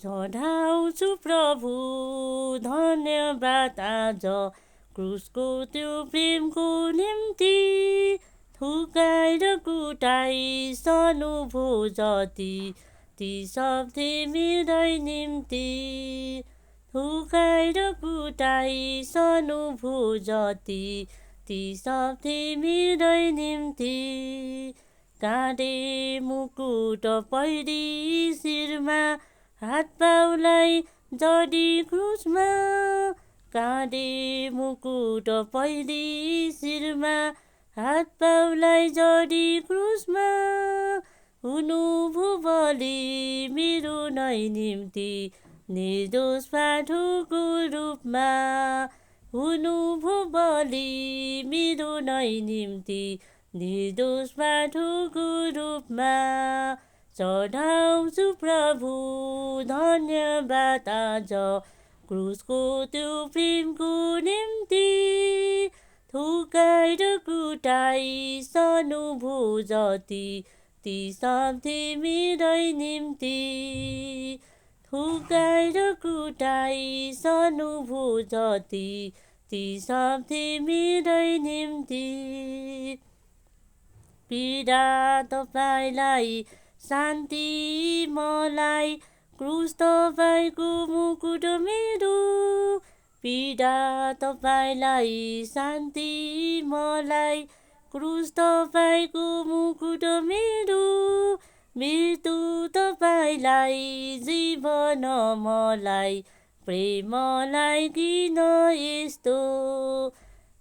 चढाउँछु प्रभु धन्यवाद आज क्रुसको त्यो प्रेमको निम्ति थुकाएर कुटाई सनुभो जति ती सब तिमीरै निम्ति थुकाएर कुटाई सनुभो जति ती सब तिमीरै निम्ति काँडे मुकुट पहिरी शिरमा हात पाउलाई जडी क्रुसमा काँडे मुकुट पहिरी शिरमा हात पाउलाई जडी क्रुसमा हुनुभो बलि मेरो नै निम्ति निर्दोष पाठोको रूपमा हुनुभो बलि मेरो नै निम्ति निर्दोष पाठोको रूपमा चढाउँछु प्रभु धन्यवाद आज क्रुसको त्यो प्रेमको निम्ति थुकाएर कुटाई सनुभो जति ती सब तिमीरै निम्ति थुकाएर कुटाई सनुभो जति ती सब तिमीरै निम्ति पीडा तपाईलाई शान्ति मलाई क्रुस तपाईको मुकुट मेरो पीडा तपाईलाई शान्ति मलाई क्रुस तपाईको मुकुट मेरो मृत्यु तपाईलाई जीवन मलाई प्रेमलाई किन यस्तो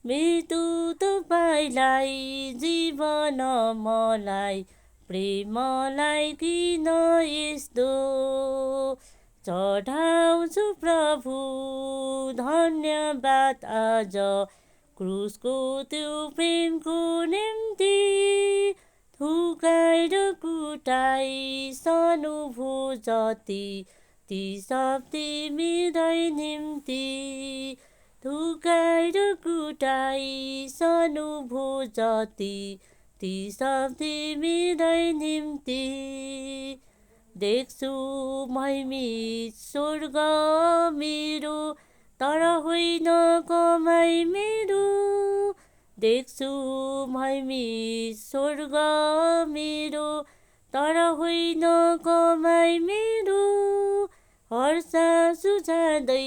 मृत्यु तपाईलाई जीवन मलाई प्रेमलाई किन यस्तो चढाउँछु प्रभु धन्यवाद आज क्रुसको त्यो प्रेमको निम्ति थुकाएर कुटाई सनुभो जति ती सब तिमीरै निम्ति थुकाएर कुटाई सनुभो जति ती सब तिमीरै निम्ति देख्छु महिमी स्वर्ग मेरो तर होइन कमाई मेरो देख्छु महिमी स्वर्ग मेरो तर होइन कमाई मेरो हर्ष सुझादै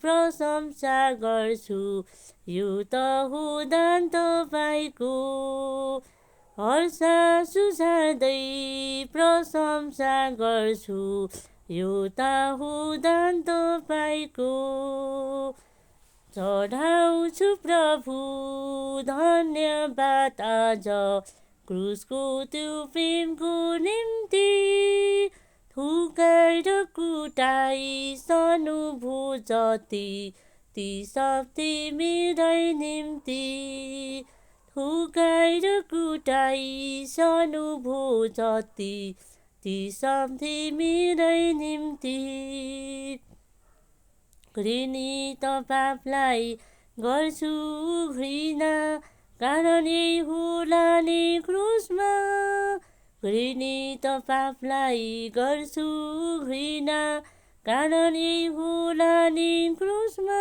प्रशंसा गर्छु यो त हो दान तपाईको हर्ष सुझादै प्रशंसा गर्छु यो त हो दान तपाईको चढाउँछु प्रभु धन्यवाद आज क्रुसको त्यो प्रेमको निम्ति थुकाएर कुटाई सनुभो जति ती सब तिमीरै निम्ति थुकाएर कुटाई सनुभो जति ती सब तिमीरै निम्ति घृणित पापलाई गर्छु घृणा कारण यही होला नि क्रुसमा घृणित पापलाई गर्छु घृणा कारण यही होला नि क्रुसमा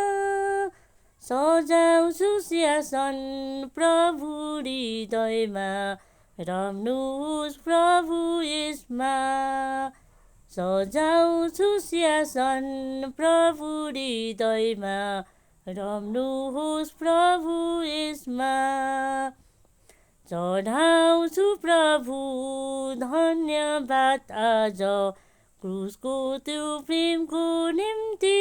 सजाउँछु सिंहासन प्रभु हृदयमा रम्नुहोस् प्रभु यसमा सजाउँछु सिंहासन प्रभु हृदयमा रम्नुहोस् प्रभु यसमा चढाउँछु प्रभु धन्यवाद आज क्रुसको त्यो प्रेमको निम्ति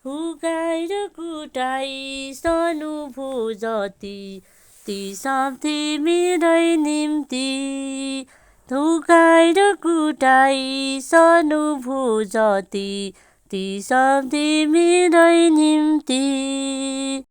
थुकाएर कुटाई सनुभो जति ती सब तिमीरै निम्ति थुकाएर कुटाई सनुभो जति ती सब तिमीरै निम्ति